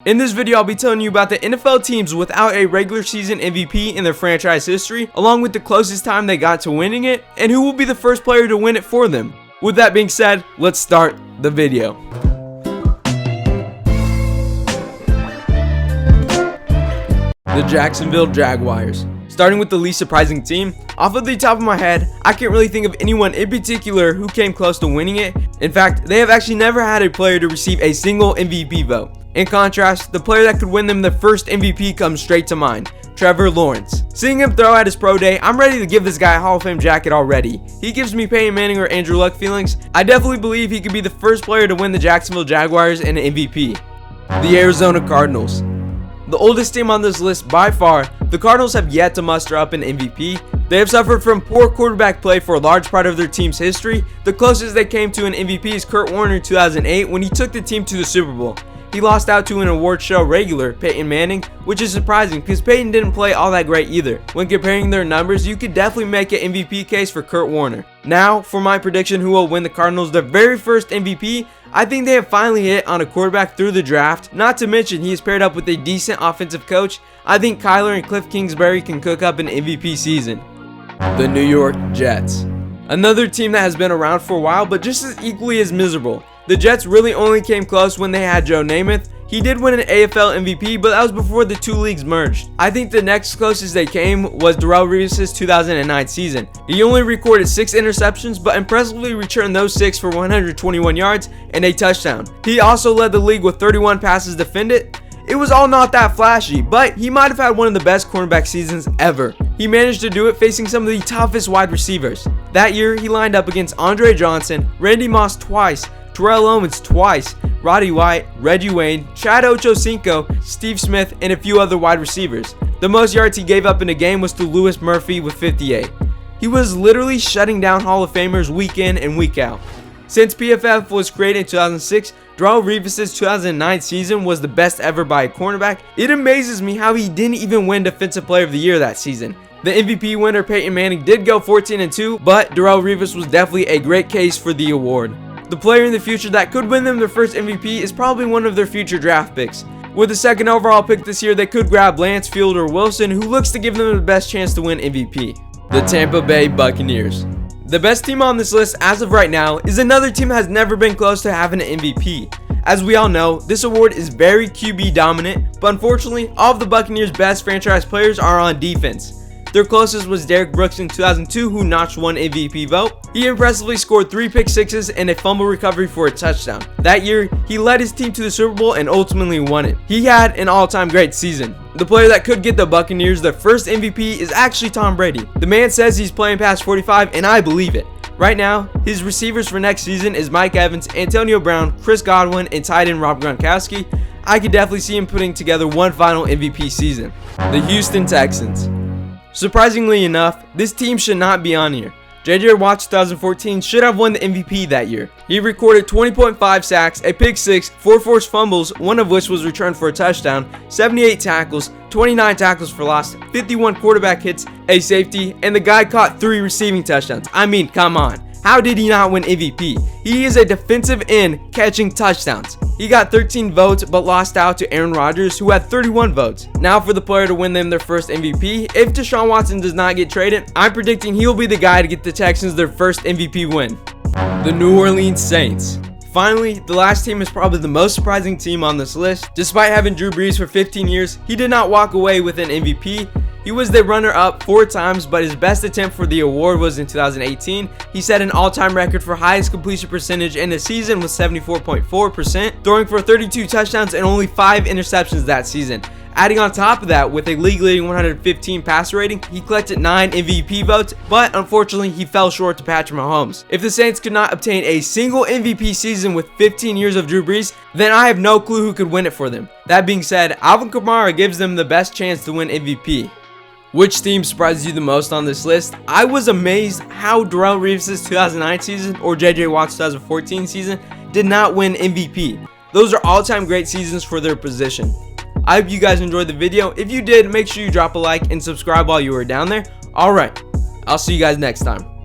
In this video, I'll be telling you about the NFL teams without a regular season MVP in their franchise history, along with the closest time they got to winning it, and who will be the first player to win it for them. With that being said, let's start the video. The Jacksonville Jaguars. Starting with the least surprising team, off of the top of my head, I can't really think of anyone in particular who came close to winning it. In fact, they have actually never had a player to receive a single MVP vote. In contrast, the player that could win them the first MVP comes straight to mind, Trevor Lawrence. Seeing him throw at his pro day, I'm ready to give this guy a Hall of Fame jacket already. He gives me Peyton Manning or Andrew Luck feelings. I definitely believe he could be the first player to win the Jacksonville Jaguars and an MVP. The Arizona Cardinals. The oldest team on this list by far, the Cardinals have yet to muster up an MVP. They have suffered from poor quarterback play for a large part of their team's history. The closest they came to an MVP is Kurt Warner in 2008 when he took the team to the Super Bowl. He lost out to an award show regular, Peyton Manning, which is surprising because Peyton didn't play all that great either. When comparing their numbers, you could definitely make an MVP case for Kurt Warner. Now, for my prediction who will win the Cardinals their very first MVP, I think they have finally hit on a quarterback through the draft. Not to mention he is paired up with a decent offensive coach. I think Kyler and Cliff Kingsbury can cook up an MVP season. The New York Jets. Another team that has been around for a while but just as equally as miserable. The Jets really only came close when they had Joe Namath. He did win an AFL MVP, but that was before the two leagues merged. I think the next closest they came was Darrelle Revis' 2009 season. He only recorded 6 interceptions, but impressively returned those 6 for 121 yards and a touchdown. He also led the league with 31 passes defended. It was all not that flashy, but he might have had one of the best cornerback seasons ever. He managed to do it facing some of the toughest wide receivers. That year, he lined up against Andre Johnson, Randy Moss twice, Terrell Owens twice, Roddy White, Reggie Wayne, Chad Ochocinco, Steve Smith, and a few other wide receivers. The most yards he gave up in a game was to Louis Murphy with 58. He was literally shutting down Hall of Famers week in and week out. Since PFF was created in 2006, Darrelle Revis' 2009 season was the best ever by a cornerback. It amazes me how he didn't even win Defensive Player of the Year that season. The MVP winner Peyton Manning did go 14-2, but Darrelle Revis was definitely a great case for the award. The player in the future that could win them their first MVP is probably one of their future draft picks. With the second overall pick this year, they could grab Lance Field or Wilson, who looks to give them the best chance to win MVP. The Tampa Bay Buccaneers. The best team on this list as of right now is another team that has never been close to having an MVP. As we all know, this award is very QB dominant, but unfortunately, all of the Buccaneers' best franchise players are on defense. Their closest was Derrick Brooks in 2002, who notched one MVP vote. He impressively scored 3 pick sixes and a fumble recovery for a touchdown. That year, he led his team to the Super Bowl and ultimately won it. He had an all-time great season. The player that could get the Buccaneers their first MVP is actually Tom Brady. The man says he's playing past 45, and I believe it. Right now, his receivers for next season is Mike Evans, Antonio Brown, Chris Godwin, and tight end Rob Gronkowski. I could definitely see him putting together one final MVP season. The Houston Texans. Surprisingly enough, this team should not be on here. J.J. Watt 2014 should have won the MVP that year. He recorded 20.5 sacks, a pick 6, 4 forced fumbles, one of which was returned for a touchdown, 78 tackles, 29 tackles for loss, 51 quarterback hits, a safety, and the guy caught 3 receiving touchdowns. I mean, come on. How did he not win MVP? He is a defensive end catching touchdowns. He got 13 votes but lost out to Aaron Rodgers, who had 31 votes. Now for the player to win them their first MVP. If Deshaun Watson does not get traded, I'm predicting he'll be the guy to get the Texans their first MVP win. The New Orleans Saints. Finally, the last team is probably the most surprising team on this list. Despite having Drew Brees for 15 years, he did not walk away with an MVP. He was the runner-up 4 times, but his best attempt for the award was in 2018. He set an all-time record for highest completion percentage in the season with 74.4%, throwing for 32 touchdowns and only 5 interceptions that season. Adding on top of that, with a league-leading 115 passer rating, he collected 9 MVP votes, but unfortunately, he fell short to Patrick Mahomes. If the Saints could not obtain a single MVP season with 15 years of Drew Brees, then I have no clue who could win it for them. That being said, Alvin Kamara gives them the best chance to win MVP. Which team surprises you the most on this list? I was amazed how Darrelle Revis' 2009 season or J.J. Watt's 2014 season did not win MVP. Those are all-time great seasons for their position. I hope you guys enjoyed the video. If you did, make sure you drop a like and subscribe while you are down there. Alright, I'll see you guys next time.